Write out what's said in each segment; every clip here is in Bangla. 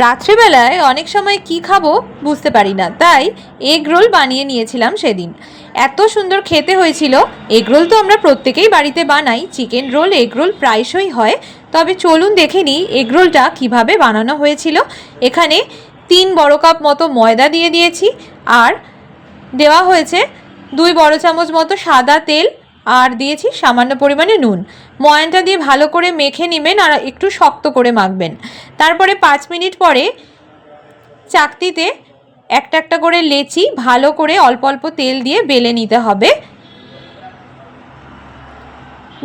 রাত্রিবেলায় অনেক সময় কি খাবো বুঝতে পারি না, তাই এগ রোল বানিয়ে নিয়েছিলাম সেদিন। এত সুন্দর খেতে হয়েছিল। এগ রোল তো আমরা প্রত্যেকেই বাড়িতে বানাই, চিকেন রোল এগ রোল প্রায়শই হয়। তবে চলুন দেখে নিই এগ রোলটা কীভাবে বানানো হয়েছিল। এখানে 3 বড় কাপ মতো ময়দা দিয়ে দিয়েছি, আর দেওয়া হয়েছে 2 বড় চামচ মতো সাদা তেল, আর দিয়েছি সামান্য পরিমাণে নুন। ময়ানটা দিয়ে ভালো করে মেখে নেবেন আর একটু শক্ত করে মাখবেন। তারপরে 5 মিনিট পরে চাকতিতে একটা একটা করে লেচি ভালো করে অল্প অল্প তেল দিয়ে বেলে নিতে হবে।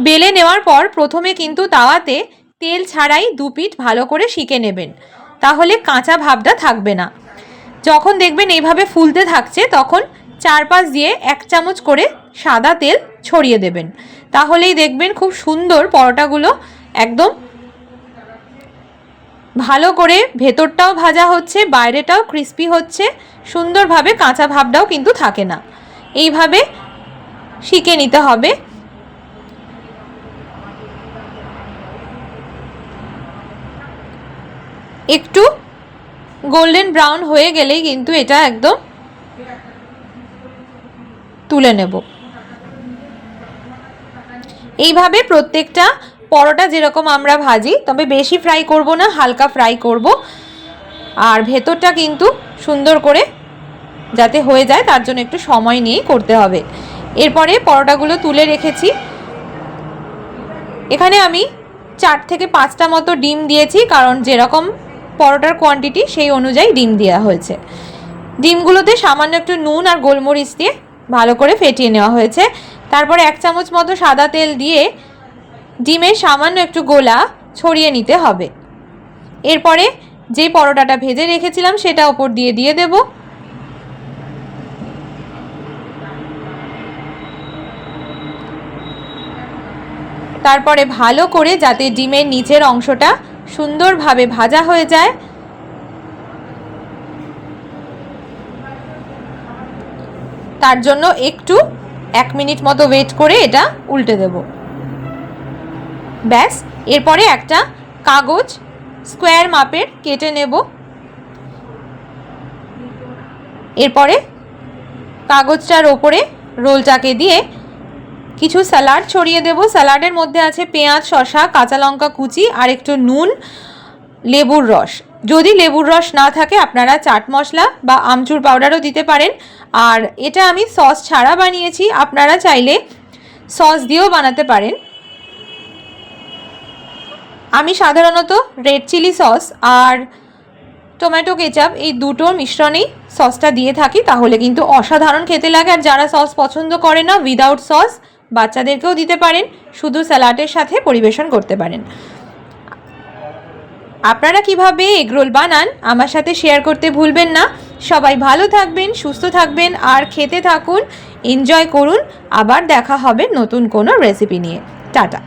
বেলে নেওয়ার পর প্রথমে কিন্তু তাওয়াতে তেল ছাড়াই 2 পিঠ ভালো করে সেঁকে নেবেন, তাহলে কাঁচা ভাবটা থাকবে না। যখন দেখবেন এইভাবে ফুলতে থাকছে, তখন চারপাশ দিয়ে 1 চামচ করে সাদা তেল ছড়িয়ে দেবেন। তাহলেই দেখবেন খুব সুন্দর পরোটাগুলো একদম ভালো করে ভেতরটাও ভাজা হচ্ছে, বাইরেটাও ক্রিস্পি হচ্ছে, সুন্দরভাবে কাঁচা ভাবটাও কিন্তু থাকে না। এইভাবে সেঁকে নিতে হবে। একটু গোল্ডেন ব্রাউন হয়ে গেলেই কিন্তু এটা একদম তুলে নেব। এইভাবে প্রত্যেকটা পরোটা যেরকম আমরা ভাজি, তবে বেশি ফ্রাই করব না, হালকা ফ্রাই করব। আর ভেতরটা কিন্তু সুন্দর করে যাতে হয়ে যায় তার জন্য একটু সময় নিয়ে করতে হবে। এরপরে পরোটাগুলো তুলে রেখেছি। এখানে আমি 4 থেকে 5টা মতো ডিম দিয়েছি, কারণ যেরকম পরোটার কোয়ান্টিটি সেই অনুযায়ী ডিম দেওয়া হয়েছে। ডিমগুলোতে সামান্য একটু নুন আর গোলমরিচ দিয়ে ভালো করে ফেটিয়ে নেওয়া হয়েছে। তারপরে 1 চামচ মতো সাদা তেল দিয়ে ডিমের সামান্য একটু গোলা ছড়িয়ে নিতে হবে। এরপরে যে পরোটাটা ভেজে রেখেছিলাম সেটা ওপর দিয়ে দিয়ে দেব। তারপরে ভালো করে যাতে ডিমের নিচের অংশটা সুন্দরভাবে ভাজা হয়ে যায়, তার জন্য একটু 1 মিনিট মতো ওয়েট করে এটা উল্টে দেব। ব্যাস, এরপরে একটা কাগজ স্কোয়ার মাপের কেটে নেব। এরপরে কাগজটার ওপরে রোলটাকে দিয়ে কিছু স্যালাড ছড়িয়ে দেব। স্যালাডের মধ্যে আছে পেঁয়াজ, শসা, কাঁচা লঙ্কা কুচি আর একটু নুন, লেবুর রস। যদি লেবুর রস না থাকে আপনারা চাট মশলা বা আমচুর পাউডারও দিতে পারেন। আর এটা আমি সস ছাড়া বানিয়েছি, আপনারা চাইলে সস দিয়েও বানাতে পারেন। আমি সাধারণত রেড চিলি সস আর টমেটো কেচাপ এই দুটোর মিশ্রণেই সসটা দিয়ে থাকি, তাহলে কিন্তু অসাধারণ খেতে লাগে। আর যারা সস পছন্দ করে না, উইদাউট সস বাচ্চাদেরকেও দিতে পারেন, শুধু স্যালাডের সাথে পরিবেশন করতে পারেন। আপনারা কিভাবে এগরোল বানান আমার সাথে শেয়ার করতে ভুলবেন না। সবাই ভালো থাকবেন, সুস্থ থাকবেন আর খেতে থাকুন, এনজয় করুন। আবার দেখা হবে নতুন কোনো রেসিপি নিয়ে। টাটা।